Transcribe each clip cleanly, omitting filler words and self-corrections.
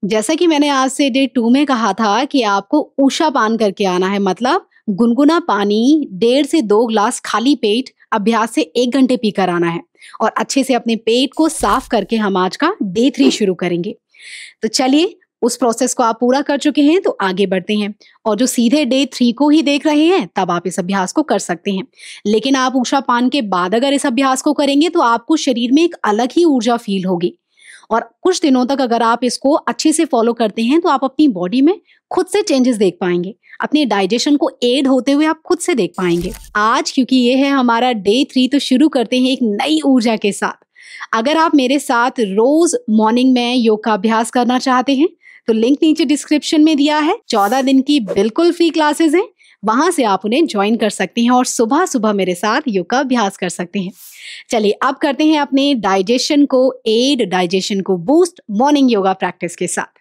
जैसा कि मैंने आज से डे 2 में कहा था कि आपको ऊषा पान करके आना है, मतलब गुनगुना पानी 1.5 से 2 ग्लास खाली पेट अभ्यास से 1 घंटे पीकर आना है और अच्छे से अपने पेट को साफ करके हम आज का डे 3 शुरू करेंगे। तो चलिए, उस प्रोसेस को आप पूरा कर चुके हैं तो आगे बढ़ते हैं। और जो सीधे डे 3 को ही देख रहे हैं तब आप इस अभ्यास को कर सकते हैं, लेकिन आप ऊषा पान के बाद अगर इस अभ्यास को करेंगे तो आपको शरीर में एक अलग ही ऊर्जा फील होगी। और कुछ दिनों तक अगर आप इसको अच्छे से फॉलो करते हैं तो आप अपनी बॉडी में खुद से चेंजेस देख पाएंगे, अपने डाइजेशन को एड होते हुए आप खुद से देख पाएंगे। आज क्योंकि ये है हमारा डे 3, तो शुरू करते हैं एक नई ऊर्जा के साथ। अगर आप मेरे साथ रोज मॉर्निंग में योग का अभ्यास करना चाहते हैं तो लिंक नीचे डिस्क्रिप्शन में दिया है। 14 दिन की बिल्कुल फ्री क्लासेस हैं, वहां से आप उन्हें ज्वाइन कर सकते हैं और सुबह सुबह मेरे साथ योग का अभ्यास कर सकते हैं। चलिए अब करते हैं अपने डाइजेशन को एड, डाइजेशन को बूस्ट मॉर्निंग योगा प्रैक्टिस के साथ।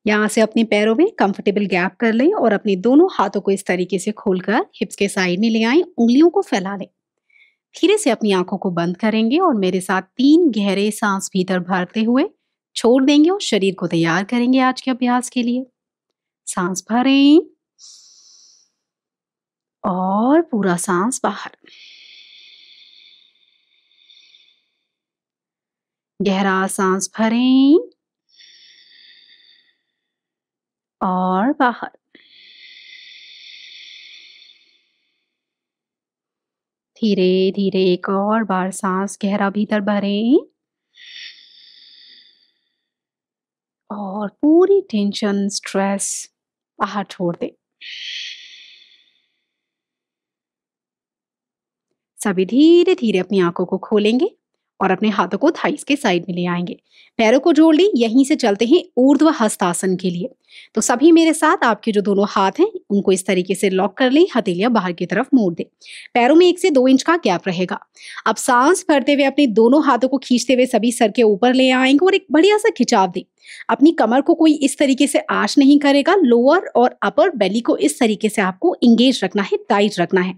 यहाँ से अपने पैरों में कंफर्टेबल गैप कर लें और अपने दोनों हाथों को इस तरीके से खोलकर हिप्स के साइड में ले आएं, उंगलियों को फैला लें। धीरे से अपनी आंखों को बंद करेंगे और मेरे साथ 3 गहरे सांस भीतर भरते हुए छोड़ देंगे और शरीर को तैयार करेंगे आज के अभ्यास के लिए। सांस भरें और पूरा सांस बाहर। गहरा सांस भरें और बाहर। धीरे धीरे एक और बार सांस गहरा भीतर भरें और पूरी टेंशन, स्ट्रेस बाहर छोड़ दें। सभी धीरे धीरे अपनी आंखों को खोलेंगे और अपने हाथों को थाइस के साइड में ले आएंगे। पैरों को जोड़ ली, यहीं से चलते हैं ऊर्ध्व हस्तासन के लिए। तो सभी मेरे साथ आपके जो दोनों हाथ हैं उनको इस तरीके से लॉक कर लें, हथेलियां बाहर की तरफ मोड़ दें। पैरों में 1 से 2 इंच का गैप रहेगा। अब सांस भरते हुए अपने दोनों हाथों को खींचते हुए सभी सर के ऊपर ले आएंगे और एक बढ़िया सा खिंचाव दें। अपनी कमर को कोई इस तरीके से आश नहीं करेगा। लोअर और अपर बेली को इस तरीके से आपको इंगेज रखना है, टाइट रखना है।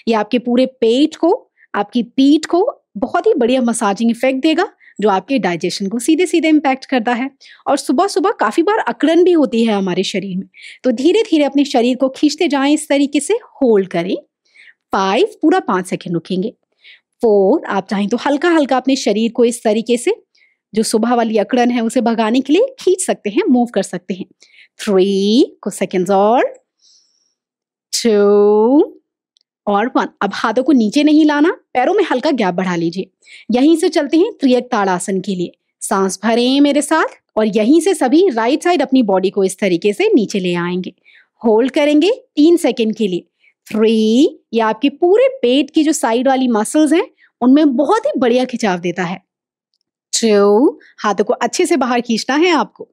ये आपके पूरे पेट को, आपकी पीठ को बहुत ही बढ़िया मसाजिंग इफेक्ट देगा, जो आपके डाइजेशन को सीधे सीधे इम्पैक्ट करता है। और सुबह सुबह काफी बार अकड़न भी होती है हमारे शरीर में, तो धीरे धीरे अपने शरीर को खींचते जाएं, इस तरीके से होल्ड करें। 5, पूरा 5 सेकेंड रुकेंगे। 4, आप चाहें तो हल्का हल्का अपने शरीर को इस तरीके से, जो सुबह वाली अकड़न है उसे भगाने के लिए खींच सकते हैं, मूव कर सकते हैं। 3, कुछ सेकेंड्स और। 2 और 1। अब हाथों को नीचे नहीं लाना, पैरों में हल्का गैप बढ़ा लीजिए। यहीं से चलते हैं त्रियक ताड़ासन के लिए। सांस भरें मेरे साथ और यहीं से सभी राइट साइड अपनी बॉडी को इस तरीके से नीचे ले आएंगे। होल्ड करेंगे 3 सेकेंड के लिए। 3, ये आपके पूरे पेट की जो साइड वाली मसल्स हैं उनमें बहुत ही बढ़िया खिंचाव देता है। 2, हाथों को अच्छे से बाहर खींचना है आपको।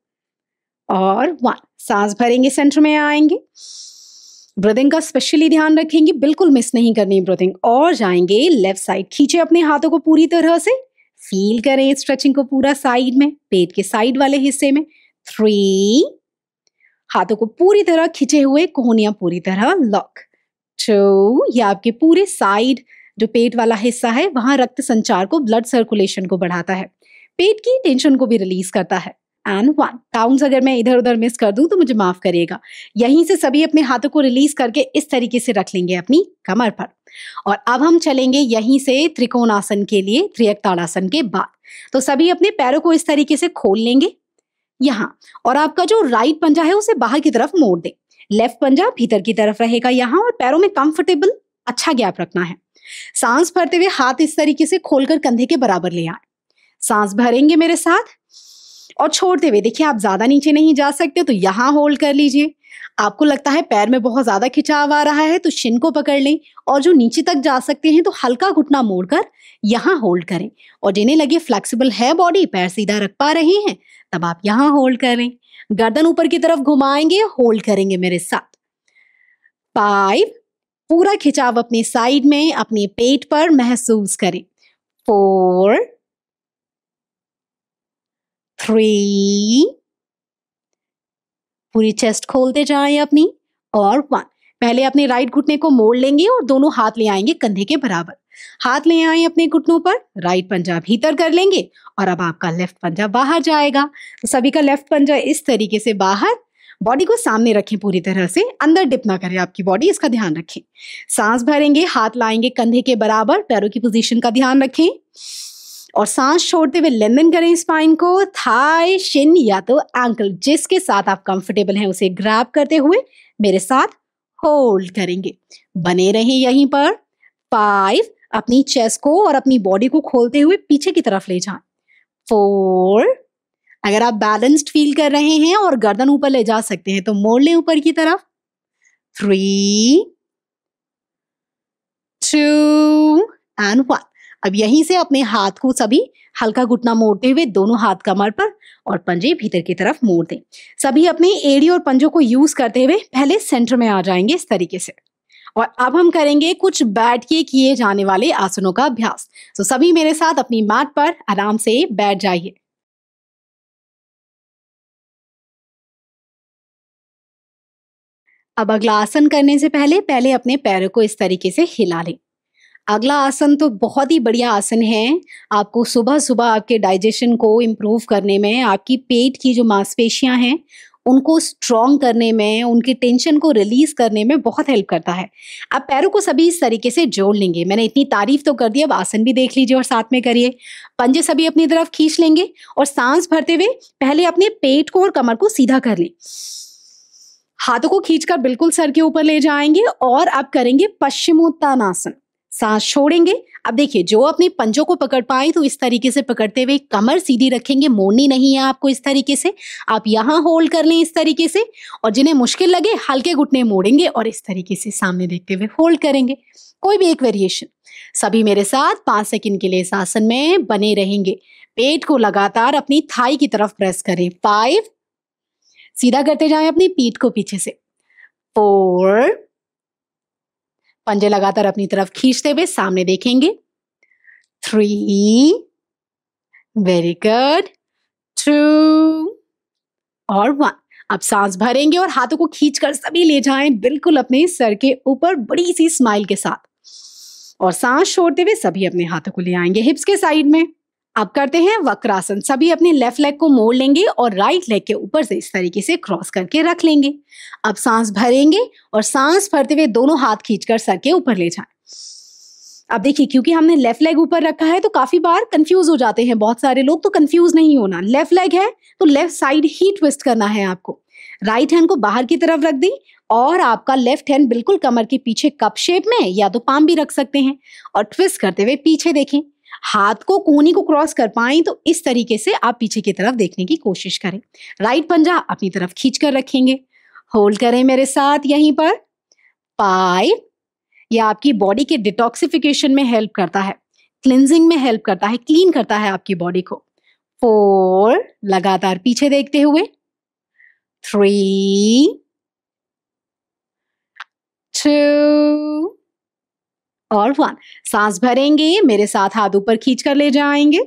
और 1, सांस भरेंगे, सेंटर में आएंगे। ब्रीदिंग का स्पेशली ध्यान रखेंगे, बिल्कुल मिस नहीं करनी ब्रीदिंग। और जाएंगे लेफ्ट साइड, खींचे अपने हाथों को पूरी तरह से, फील करें स्ट्रेचिंग को पूरा साइड में, पेट के साइड वाले हिस्से में। 3, हाथों को पूरी तरह खींचे हुए, कोहनियां पूरी तरह लॉक। 2, ये आपके पूरे साइड जो पेट वाला हिस्सा है वहां रक्त संचार को, ब्लड सर्कुलेशन को बढ़ाता है, पेट की टेंशन को भी रिलीज करता है। एंड 1, काउंट्स अगर मैं इधर उधर मिस कर दूं तो मुझे माफ करिएगा। यहीं से सभी अपने हाथों को रिलीज करके इस तरीके से रख लेंगे अपनी कमर पर। और अब हम चलेंगे यहीं से त्रिकोणासन के लिए, त्रियक ताड़ासन के बाद। तो सभी अपने पैरों को इस तरीके से खोल लेंगे यहाँ, और आपका जो राइट पंजा है उसे बाहर की तरफ मोड़ दें। लेफ्ट पंजा भीतर की तरफ रहेगा यहाँ, और पैरों में कंफर्टेबल अच्छा गैप रखना है। सांस भरते हुए हाथ इस तरीके से खोलकर कंधे के बराबर ले आए। सांस भरेंगे मेरे साथ और छोड़ते हुए, देखिए आप ज्यादा नीचे नहीं जा सकते तो यहाँ होल्ड कर लीजिए। आपको लगता है पैर में बहुत ज्यादा खिंचाव आ रहा है तो शिन को पकड़ लें, और जो नीचे तक जा सकते हैं तो हल्का घुटना मोड़कर यहाँ होल्ड करें। और जिन्हें लगे फ्लेक्सिबल है बॉडी, पैर सीधा रख पा रहे हैं, तब आप यहाँ होल्ड करें। गर्दन ऊपर की तरफ घुमाएंगे, होल्ड करेंगे मेरे साथ। 5, पूरा खिंचाव अपने साइड में, अपने पेट पर महसूस करें। 4, 3, पूरी चेस्ट खोलते जाएं अपनी। और 1। पहले अपने राइट घुटने को मोड़ लेंगे और दोनों हाथ ले आएंगे कंधे के बराबर। हाथ ले आए अपने घुटनों पर, राइट पंजा भीतर कर लेंगे और अब आपका लेफ्ट पंजा बाहर जाएगा। तो सभी का लेफ्ट पंजा इस तरीके से बाहर। बॉडी को सामने रखें, पूरी तरह से अंदर डिप ना करे आपकी बॉडी, इसका ध्यान रखें। सांस भरेंगे, हाथ लाएंगे कंधे के बराबर, पैरों की पोजीशन का ध्यान रखें और सांस छोड़ते हुए लेंथन करें स्पाइन को। थाई, शिन या तो एंकल, जिसके साथ आप कंफर्टेबल हैं उसे ग्रैब करते हुए मेरे साथ होल्ड करेंगे। बने रहें यहीं पर। 5। अपनी चेस्ट को और अपनी बॉडी को खोलते हुए पीछे की तरफ ले जाएं। 4। अगर आप बैलेंस्ड फील कर रहे हैं और गर्दन ऊपर ले जा सकते हैं तो मोड़ लें ऊपर की तरफ। 3, 2 and 1। अब यहीं से अपने हाथ को सभी हल्का घुटना मोड़ते हुए दोनों हाथ कमर पर और पंजे भीतर की तरफ मोड़ दें। सभी अपने एड़ी और पंजों को यूज करते हुए पहले सेंटर में आ जाएंगे इस तरीके से। और अब हम करेंगे कुछ बैठ के किए जाने वाले आसनों का अभ्यास। तो सभी मेरे साथ अपनी मैट पर आराम से बैठ जाइए। अब अगला आसन करने से पहले अपने पैरों को इस तरीके से हिला लें। अगला आसन तो बहुत ही बढ़िया आसन है। आपको सुबह सुबह आपके डाइजेशन को इम्प्रूव करने में, आपकी पेट की जो मांसपेशियां हैं उनको स्ट्रॉन्ग करने में, उनके टेंशन को रिलीज करने में बहुत हेल्प करता है। आप पैरों को सभी इस तरीके से जोड़ लेंगे। मैंने इतनी तारीफ तो कर दी, अब आसन भी देख लीजिए और साथ में करिए। पंजे सभी अपनी तरफ खींच लेंगे और सांस भरते हुए पहले अपने पेट को और कमर को सीधा कर लें। हाथों को खींचकर बिल्कुल सर के ऊपर ले जाएंगे और अब करेंगे पश्चिमोत्तानासन। सांस छोड़ेंगे। अब देखिए, जो अपने पंजों को पकड़ पाए तो इस तरीके से पकड़ते हुए कमर सीधी रखेंगे, मोड़नी नहीं है आपको। इस तरीके से आप यहां होल्ड कर लें इस तरीके से, और जिन्हें मुश्किल लगे हल्के घुटने मोड़ेंगे और इस तरीके से सामने देखते हुए होल्ड करेंगे। कोई भी एक वेरिएशन। सभी मेरे साथ 5 सेकंड के लिए इस आसन में बने रहेंगे। पेट को लगातार अपनी थाई की तरफ प्रेस करें। 5, सीधा करते जाएं अपनी पीठ को पीछे से। 4, पंजे लगातार अपनी तरफ खींचते हुए सामने देखेंगे। 3, वेरी गुड। 2 और 1। अब सांस भरेंगे और हाथों को खींचकर सभी ले जाएं बिल्कुल अपने सर के ऊपर, बड़ी सी स्माइल के साथ। और सांस छोड़ते हुए सभी अपने हाथों को ले आएंगे हिप्स के साइड में। अब करते हैं वक्रासन। सभी अपने लेफ्ट लेग को मोड़ लेंगे और राइट लेग के ऊपर से इस तरीके से क्रॉस करके रख लेंगे। अब सांस भरेंगे और सांस भरते हुए दोनों हाथ खींचकर सर के ऊपर ले जाएं। अब देखिए, क्योंकि हमने लेफ्ट लेग ऊपर रखा है तो काफी बार कंफ्यूज हो जाते हैं बहुत सारे लोग। तो कंफ्यूज नहीं होना। लेफ्ट लेग है तो लेफ्ट साइड ही ट्विस्ट करना है आपको। राइट हैंड को बाहर की तरफ रख दी और आपका लेफ्ट हैंड बिल्कुल कमर के पीछे कप शेप में, या तो पाम भी रख सकते हैं, और ट्विस्ट करते हुए पीछे देखें। हाथ को कोहनी को क्रॉस कर पाएं तो इस तरीके से आप पीछे की तरफ देखने की कोशिश करें। राइट पंजा अपनी तरफ खींचकर रखेंगे। होल्ड करें मेरे साथ यहीं पर। 5, यह आपकी बॉडी के डिटॉक्सिफिकेशन में हेल्प करता है, क्लिनजिंग में हेल्प करता है, क्लीन करता है आपकी बॉडी को। 4, लगातार पीछे देखते हुए। 3, 2 और 1। सांस भरेंगे, मेरे साथ हाथ ऊपर खींच कर ले जाएंगे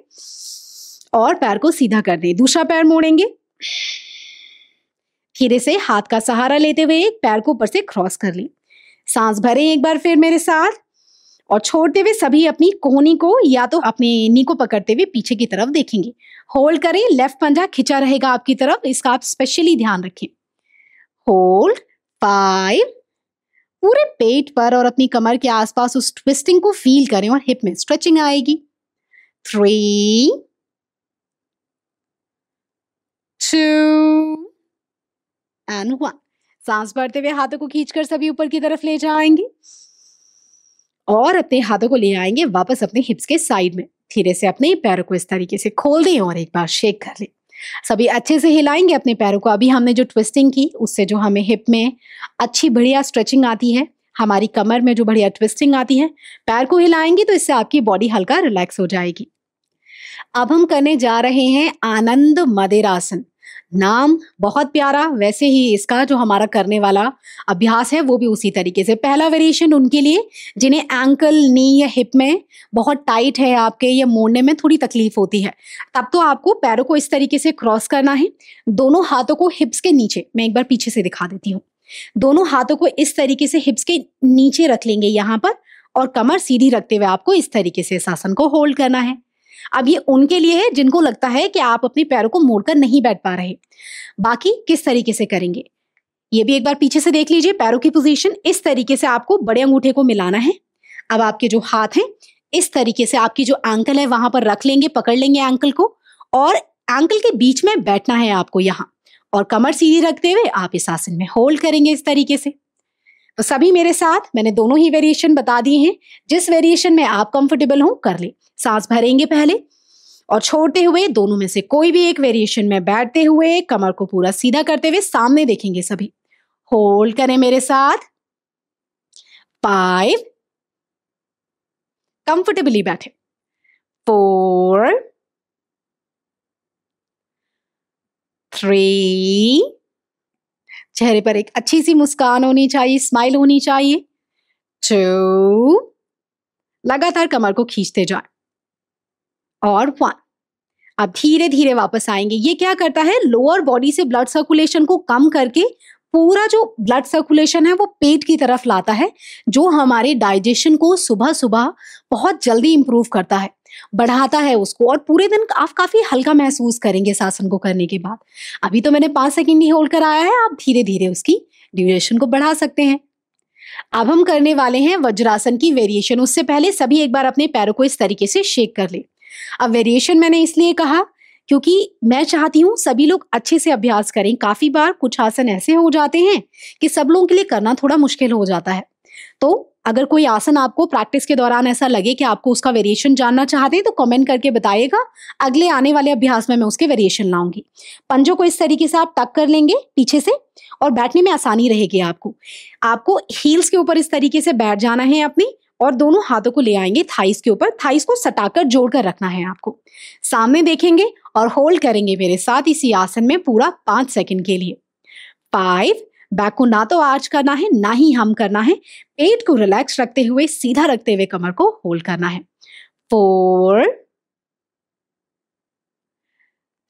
और पैर को सीधा कर दें। दूसरा पैर मोड़ेंगे। धीरे से हाथ का सहारा लेते हुए एक पैर को ऊपर से क्रॉस कर लें। सांस भरें एक बार फिर मेरे साथ और छोड़ते हुए सभी अपनी कोहनी को या तो अपने नी को पकड़ते हुए पीछे की तरफ देखेंगे। होल्ड करें। लेफ्ट पंजा खिंचा रहेगा आपकी तरफ, इसका आप स्पेशली ध्यान रखें। होल्ड। 5, पूरे पेट पर और अपनी कमर के आसपास उस ट्विस्टिंग को फील करें और हिप में स्ट्रेचिंग आएगी। 3, 2 and 1। सांस भरते हुए हाथों को खींचकर सभी ऊपर की तरफ ले जाएंगे और अपने हाथों को ले आएंगे वापस अपने हिप्स के साइड में। धीरे से अपने पैरों को इस तरीके से खोल दें और एक बार शेक कर लें। सभी अच्छे से हिलाएंगे अपने पैरों को। अभी हमने जो ट्विस्टिंग की उससे जो हमें हिप में अच्छी बढ़िया स्ट्रेचिंग आती है, हमारी कमर में जो बढ़िया ट्विस्टिंग आती है, पैर को हिलाएंगे तो इससे आपकी बॉडी हल्का रिलैक्स हो जाएगी। अब हम करने जा रहे हैं आनंद मदिरासन। नाम बहुत प्यारा, वैसे ही इसका जो हमारा करने वाला अभ्यास है वो भी उसी तरीके से। पहला वेरिएशन उनके लिए जिन्हें एंकल, नी या हिप में बहुत टाइट है आपके, या मोड़ने में थोड़ी तकलीफ होती है, तब तो आपको पैरों को इस तरीके से क्रॉस करना है। दोनों हाथों को हिप्स के नीचे, मैं एक बार पीछे से दिखा देती हूँ, दोनों हाथों को इस तरीके से हिप्स के नीचे रख लेंगे यहाँ पर, और कमर सीधी रखते हुए आपको इस तरीके से इस आसन को होल्ड करना है। अब ये उनके लिए है जिनको लगता है कि आप अपने पैरों को मोड़कर नहीं बैठ पा रहे। बाकी किस तरीके से करेंगे ये भी एक बार पीछे से देख लीजिए। पैरों की पोजीशन इस तरीके से आपको बड़े अंगूठे को मिलाना है। अब आपके जो हाथ हैं इस तरीके से आपकी जो एंकल है वहां पर रख लेंगे, पकड़ लेंगे एंकल को, और एंकल के बीच में बैठना है आपको यहाँ, और कमर सीधी रखते हुए आप इस आसन में होल्ड करेंगे इस तरीके से। तो सभी मेरे साथ, मैंने दोनों ही वेरिएशन बता दिए हैं, जिस वेरिएशन में आप कंफर्टेबल हो कर ले। सांस भरेंगे पहले और छोड़ते हुए, दोनों में से कोई भी एक वेरिएशन में बैठते हुए, कमर को पूरा सीधा करते हुए सामने देखेंगे सभी। होल्ड करें मेरे साथ। 5, कंफर्टेबली बैठे। 4, 3, चेहरे पर एक अच्छी सी मुस्कान होनी चाहिए, स्माइल होनी चाहिए। 2, लगातार कमर को खींचते जाए, और 1। अब धीरे धीरे वापस आएंगे। ये क्या करता है, लोअर बॉडी से ब्लड सर्कुलेशन को कम करके पूरा जो ब्लड सर्कुलेशन है वो पेट की तरफ लाता है, जो हमारे डाइजेशन को सुबह सुबह बहुत जल्दी इंप्रूव करता है, बढ़ाता है उसको, और पूरे दिन आप काफी हल्का महसूस करेंगे इस आसन को करने के बाद। अभी तो मैंने 5 सेकंड ही होल्ड कराया है, आप धीरे धीरे उसकी ड्यूरेशन को बढ़ा सकते हैं। अब हम करने वाले हैं वज्रासन की वेरिएशन। उससे पहले सभी एक बार अपने पैरों को इस तरीके से शेक कर ले। अब वेरिएशन मैंने इसलिए कहा क्योंकि मैं चाहती हूं सभी लोग अच्छे से अभ्यास करें। काफी बार कुछ आसन ऐसे हो जाते हैं कि सब लोगों के लिए करना थोड़ा मुश्किल हो जाता है। तो अगर कोई आसन आपको प्रैक्टिस के दौरान ऐसा लगे कि आपको उसका वेरिएशन जानना चाहते हैं तो कमेंट करके बताइएगा, अगले आने वाले अभ्यास में मैं उसके वेरिएशन लाऊंगी। पंजों को इस तरीके से आप टक कर लेंगे पीछे से, और बैठने में आसानी रहेगी आपको हील्स के ऊपर इस तरीके से बैठ जाना है अपनी, और दोनों हाथों को ले आएंगे थाइस के ऊपर। थाइस को सटाकर जोड़कर रखना है आपको। सामने देखेंगे और होल्ड करेंगे मेरे साथ इसी आसन में पूरा 5 सेकंड के लिए। 5, बैक को ना तो आर्च करना है ना ही हम करना है, पेट को रिलैक्स रखते हुए, सीधा रखते हुए कमर को होल्ड करना है। 4,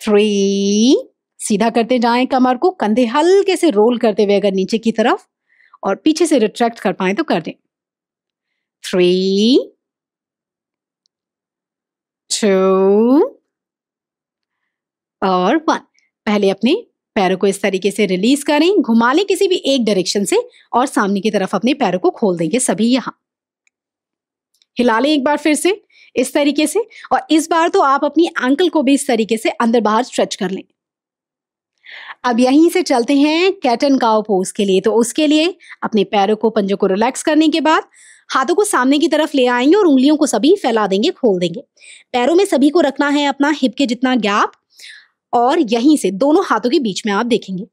3, सीधा करते जाएं कमर को, कंधे हल्के से रोल करते हुए अगर नीचे की तरफ, और पीछे से रिट्रैक्ट कर पाए तो कर दें। 3, 2 और 1। पहले अपने पैरों को इस तरीके से रिलीज करें, घुमा लें किसी भी एक डायरेक्शन से, और सामने की तरफ अपने पैरों को खोल देंगे सभी। यहां हिला लें एक बार फिर से इस तरीके से, और इस बार तो आप अपनी एंकल को भी इस तरीके से अंदर बाहर स्ट्रेच कर लें। अब यहीं से चलते हैं कैट एंड काउ पोज के लिए। तो उसके लिए अपने पैरों को, पंजों को रिलैक्स करने के बाद हाथों को सामने की तरफ ले आएंगे और उंगलियों को सभी फैला देंगे, खोल देंगे। पैरों में सभी को रखना है अपना हिप के जितना गैप, और यहीं से दोनों हाथों के बीच में आप देखेंगे।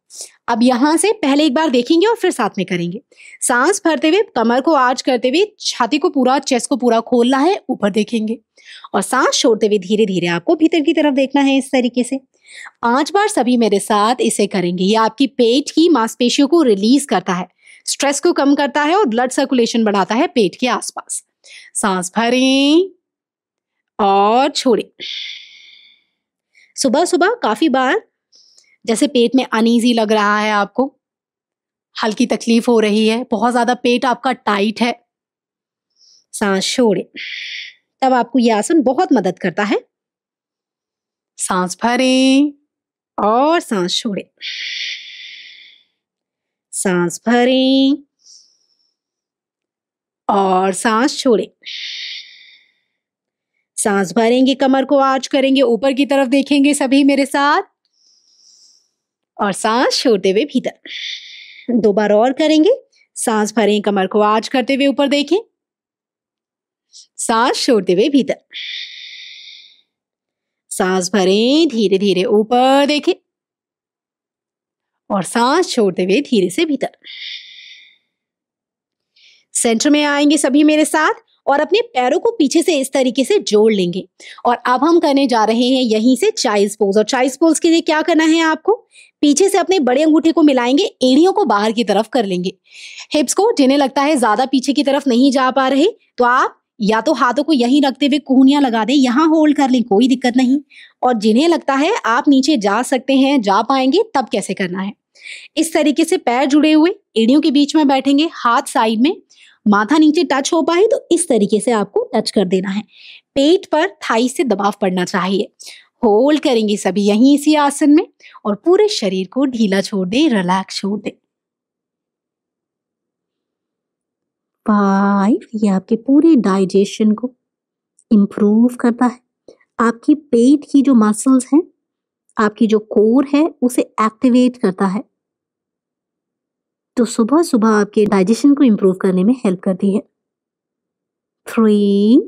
अब यहां से पहले एक बार देखेंगे और फिर साथ में करेंगे। सांस भरते हुए कमर को आर्च करते हुए छाती को पूरा, चेस्ट को पूरा खोलना है, ऊपर देखेंगे, और सांस छोड़ते हुए धीरे धीरे आपको भीतर की तरफ देखना है इस तरीके से। 5 बार सभी मेरे साथ इसे करेंगे। ये आपकी पेट की मांसपेशियों को रिलीज करता है, स्ट्रेस को कम करता है, और ब्लड सर्कुलेशन बढ़ाता है पेट के आसपास। सांस भरें और छोड़ें। सुबह सुबह काफी बार जैसे पेट में अनईजी लग रहा है, आपको हल्की तकलीफ हो रही है, बहुत ज्यादा पेट आपका टाइट है, सांस छोड़ें, तब आपको यह आसन बहुत मदद करता है। सांस भरें और सांस छोड़ें, सांस भरें और सांस छोड़ें। सांस भरेंगे, कमर को आर्च करेंगे, ऊपर की तरफ देखेंगे सभी मेरे साथ, और सांस छोड़ते हुए भीतर। 2 बार और करेंगे। सांस भरें, कमर को आर्च करते हुए ऊपर देखें, सांस छोड़ते हुए भीतर। सांस भरें, धीरे धीरे ऊपर देखें, और सांस छोड़ते हुए धीरे से भीतर। सेंटर में आएंगे सभी मेरे साथ, और अपने पैरों को पीछे से इस तरीके से जोड़ लेंगे। और अब हम करने जा रहे हैं यहीं से चाइल्ड्स पोज। और चाइल्ड्स पोज के लिए क्या करना है आपको, पीछे से अपने बड़े अंगूठे को मिलाएंगे, एड़ियों को बाहर की तरफ कर लेंगे। हिप्स को जिन्हें लगता है ज्यादा पीछे की तरफ नहीं जा पा रहे, तो आप या तो हाथों को यहीं रखते हुए कोहनियां लगा दें, यहां होल्ड कर लें, कोई दिक्कत नहीं। और जिन्हें लगता है आप नीचे जा सकते हैं, जा पाएंगे, तब कैसे करना है, इस तरीके से पैर जुड़े हुए एड़ियों के बीच में बैठेंगे, हाथ साइड में, माथा नीचे टच हो पाए तो इस तरीके से आपको टच कर देना है। पेट पर थाई से दबाव पड़ना चाहिए। होल्ड करेंगे सभी यहीं इसी आसन में और पूरे शरीर को ढीला छोड़ दें, रिलैक्स छोड़ दें। 5, ये आपके पूरे डाइजेशन को इंप्रूव करता है। आपकी पेट की जो मसल्स हैं, आपकी जो कोर है, उसे एक्टिवेट करता है, तो सुबह सुबह आपके डाइजेशन को इंप्रूव करने में हेल्प करती है। 3,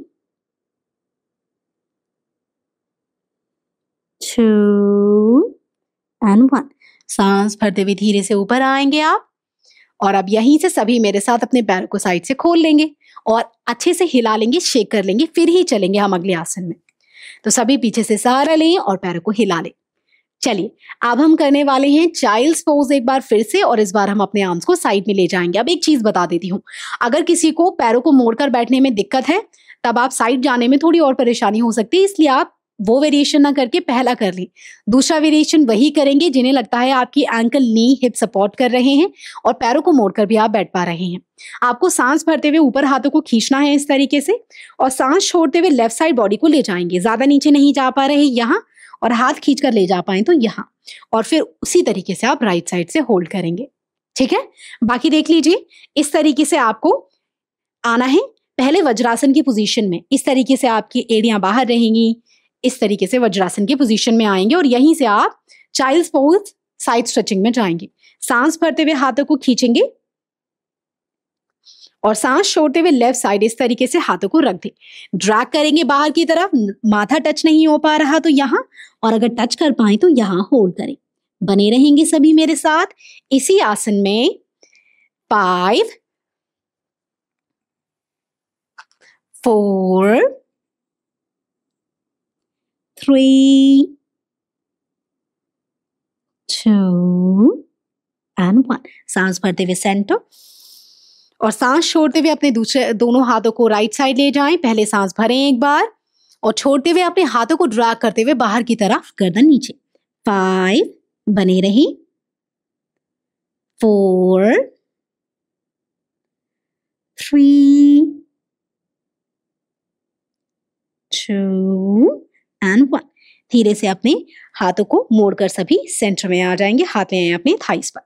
2 एंड 1। सांस भरते हुए धीरे से ऊपर आएंगे आप। और अब यहीं से सभी मेरे साथ अपने पैरों को साइड से खोल लेंगे और अच्छे से हिला लेंगे, शेक कर लेंगे, फिर ही चलेंगे हम अगले आसन में। तो सभी पीछे से सहारा लें और पैरों को हिला लें। चलिए, अब हम करने वाले हैं चाइल्ड्स पोज एक बार फिर से, और इस बार हम अपने आर्म्स को साइड में ले जाएंगे। अब एक चीज बता देती हूँ, अगर किसी को पैरों को मोड़कर बैठने में दिक्कत है, तब आप साइड जाने में थोड़ी और परेशानी हो सकती है, इसलिए आप वो वेरिएशन ना करके पहला कर ली। दूसरा वेरिएशन वही करेंगे जिन्हें लगता है आपकी एंकल, नी, हिप सपोर्ट कर रहे हैं और पैरों को मोड़कर भी आप बैठ पा रहे हैं। आपको सांस भरते हुए ऊपर हाथों को खींचना है इस तरीके से, और सांस छोड़ते हुए लेफ्ट साइड बॉडी को ले जाएंगे। ज्यादा नीचे नहीं जा पा रहे यहाँ, और हाथ खींच कर ले जा पाए तो यहाँ, और फिर उसी तरीके से आप राइट साइड से होल्ड करेंगे। ठीक है, बाकी देख लीजिए। इस तरीके से आपको आना है पहले वज्रासन की पोजीशन में। इस तरीके से आपकी एड़ियां बाहर रहेंगी, इस तरीके से वज्रासन की पोजीशन में आएंगे और यहीं से आप चाइल्ड्स पोज साइड स्ट्रेचिंग में जाएंगे। सांस भरते हुए हाथों को खींचेंगे और सांस छोड़ते हुए लेफ्ट साइड इस तरीके से हाथों को रख दें। ड्रैग करेंगे बाहर की तरफ, माथा टच नहीं हो पा रहा तो यहाँ, और अगर टच कर पाए तो यहाँ होल्ड करें। बने रहेंगे सभी मेरे साथ इसी आसन में। 5, 4, 3, 2 एंड 1। सांस भरते हुए सेंटर और सांस छोड़ते हुए अपने दोनों हाथों को राइट साइड ले जाएं। पहले सांस भरें एक बार और छोड़ते हुए अपने हाथों को ड्रैग करते हुए बाहर की तरफ, गर्दन नीचे। 5, बने रहें। 4, 3, 2 एंड 1। धीरे से अपने हाथों को मोड़कर सभी सेंटर में आ जाएंगे। हाथ ले आए अपने थाइस पर।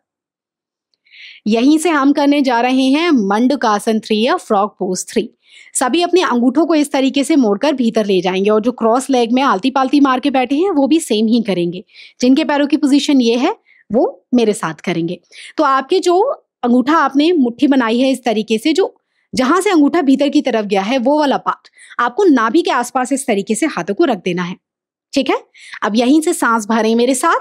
यहीं से हम करने जा रहे हैं मंडूकासन 3 या फ्रॉग पोज 3। सभी अपने अंगूठों को इस तरीके से मोड़कर भीतर ले जाएंगे और जो क्रॉस लेग में आलती पालती मार के बैठे हैं वो भी सेम ही करेंगे। जिनके पैरों की पोजीशन ये है वो मेरे साथ करेंगे। तो आपके जो अंगूठा आपने मुट्ठी बनाई है इस तरीके से, जो जहां से अंगूठा भीतर की तरफ गया है वो वाला पार्ट आपको नाभि के आसपास इस तरीके से हाथों को रख देना है। ठीक है, अब यहीं से सांस भरें मेरे साथ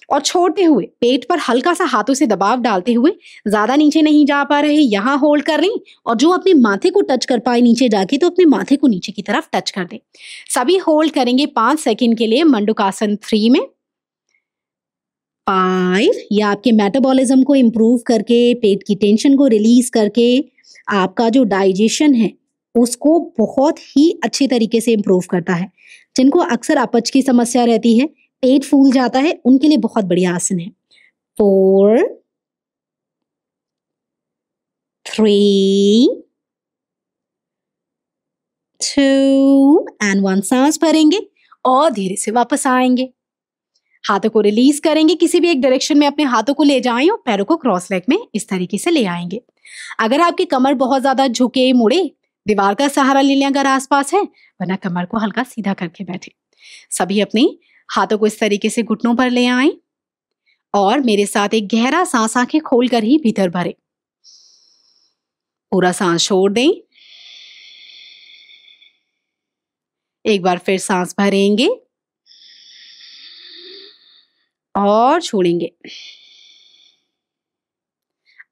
और छोड़ते हुए पेट पर हल्का सा हाथों से दबाव डालते हुए, ज्यादा नीचे नहीं जा पा रहे यहाँ होल्ड कर लें, और जो अपने माथे को टच कर पाए नीचे जाके तो अपने माथे को नीचे की तरफ टच कर दें। सभी होल्ड करेंगे 5 सेकंड के लिए मंडूकासन 3 में। 5, ये आपके मेटाबॉलिज्म को इंप्रूव करके, पेट की टेंशन को रिलीज करके, आपका जो डाइजेशन है उसको बहुत ही अच्छे तरीके से इंप्रूव करता है। जिनको अक्सर अपच की समस्या रहती है, पेट फूल जाता है, उनके लिए बहुत बढ़िया आसन है। 4, 3, 2 एंड 1। सांस भरेंगे और धीरे से वापस आएंगे। हाथों को रिलीज करेंगे, किसी भी एक डायरेक्शन में अपने हाथों को ले जाएं और पैरों को क्रॉस लेग में इस तरीके से ले आएंगे। अगर आपकी कमर बहुत ज्यादा झुके मुड़े, दीवार का सहारा ले लें अगर आसपास है, वरना कमर को हल्का सीधा करके बैठे। सभी अपने हाथों को इस तरीके से घुटनों पर ले आएं और मेरे साथ एक गहरा सांस आंखें खोलकर ही भीतर भरें। पूरा सांस छोड़ दें। एक बार फिर सांस भरेंगे और छोड़ेंगे।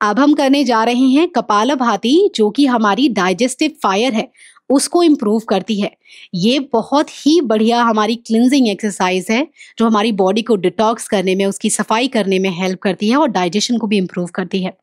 अब हम करने जा रहे हैं कपालभाति, जो कि हमारी डाइजेस्टिव फायर है उसको इम्प्रूव करती है। ये बहुत ही बढ़िया हमारी क्लिनजिंग एक्सरसाइज है जो हमारी बॉडी को डिटॉक्स करने में, उसकी सफाई करने में हेल्प करती है और डाइजेशन को भी इम्प्रूव करती है।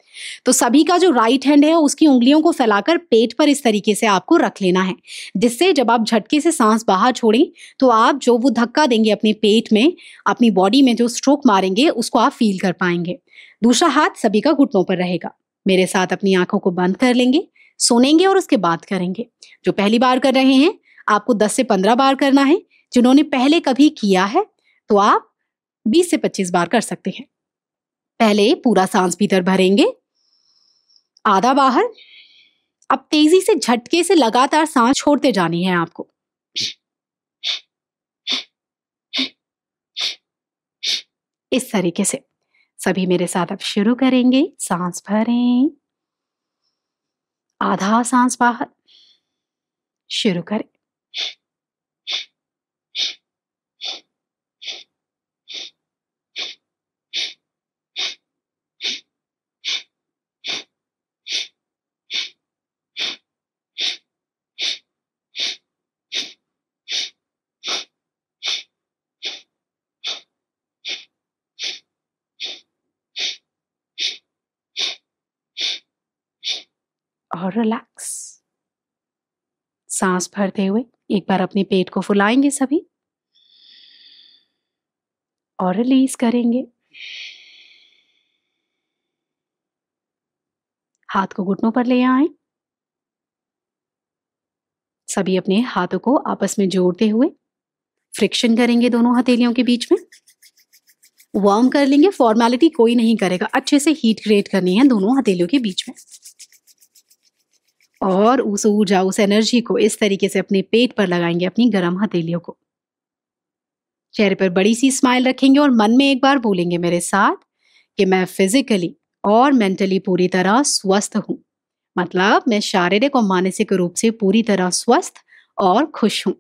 तो सभी का जो राइट हैंड है उसकी उंगलियों को फैलाकर पेट पर इस तरीके से आपको रख लेना है, जिससे जब आप झटके से सांस बाहर छोड़ें तो आप जो वो धक्का देंगे अपने पेट में, अपनी बॉडी में जो स्ट्रोक मारेंगे उसको आप फील कर पाएंगे। दूसरा हाथ सभी का घुटनों पर रहेगा। मेरे साथ अपनी आंखों को बंद कर लेंगे, सुनेंगे और उसके बाद करेंगे। जो पहली बार कर रहे हैं आपको 10 से 15 बार करना है। जिन्होंने पहले कभी किया है तो आप 20 से 25 बार कर सकते हैं। पहले पूरा सांस भीतर भरेंगे, आधा बाहर। अब तेजी से झटके से लगातार सांस छोड़ते जानी है आपको। इस तरीके से सभी मेरे साथ अब शुरू करेंगे। सांस भरें, आधा सांस बाहर, शुरू करें। और रिलैक्स। सांस भरते हुए एक बार अपने पेट को फुलाएंगे सभी और रिलीज करेंगे। हाथ को घुटनों पर ले आएं। सभी अपने हाथों को आपस में जोड़ते हुए फ्रिक्शन करेंगे दोनों हथेलियों के बीच में। वार्म कर लेंगे, फॉर्मेलिटी कोई नहीं करेगा, अच्छे से हीट क्रिएट करनी है दोनों हथेलियों के बीच में। और उस ऊर्जा, उस एनर्जी को इस तरीके से अपने पेट पर लगाएंगे, अपनी गर्म हथेलियों को। चेहरे पर बड़ी सी स्माइल रखेंगे और मन में एक बार बोलेंगे मेरे साथ कि मैं फिजिकली और मेंटली पूरी तरह स्वस्थ हूं। मतलब मैं शारीरिक और मानसिक रूप से पूरी तरह स्वस्थ और खुश हूं।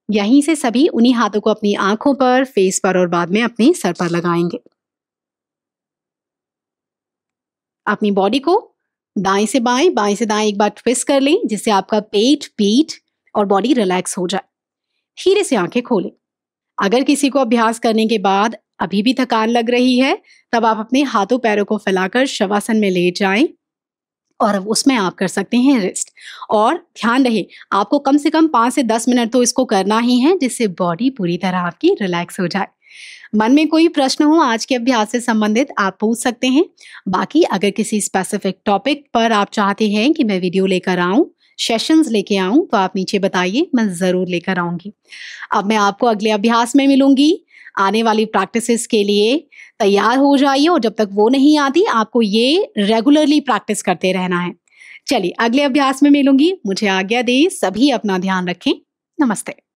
यहीं से सभी उन्हीं हाथों को अपनी आंखों पर, फेस पर और बाद में अपने सर पर लगाएंगे। अपनी बॉडी को दाएं से बाएं, बाएं से दाएं एक बार ट्विस्ट कर लें, जिससे आपका पेट, पीठ और बॉडी रिलैक्स हो जाए। धीरे से आंखें खोलें। अगर किसी को अभ्यास करने के बाद अभी भी थकान लग रही है, तब आप अपने हाथों पैरों को फैलाकर शवासन में लेट जाएं और उसमें आप कर सकते हैं रेस्ट। और ध्यान रहे आपको कम से कम 5 से 10 मिनट तो इसको करना ही है, जिससे बॉडी पूरी तरह आपकी रिलैक्स हो जाए। मन में कोई प्रश्न हो आज के अभ्यास से संबंधित आप पूछ सकते हैं। बाकी अगर किसी स्पेसिफिक टॉपिक पर आप चाहते हैं कि मैं वीडियो लेकर आऊं, सेशंस लेके आऊं, तो आप नीचे बताइए, मैं जरूर लेकर आऊंगी। अब मैं आपको अगले अभ्यास में मिलूंगी। आने वाली प्रैक्टिसेस के लिए तैयार हो जाइए और जब तक वो नहीं आती आपको ये रेगुलरली प्रैक्टिस करते रहना है। चलिए अगले अभ्यास में मिलूंगी। मुझे आज्ञा दें, सभी अपना ध्यान रखें। नमस्ते।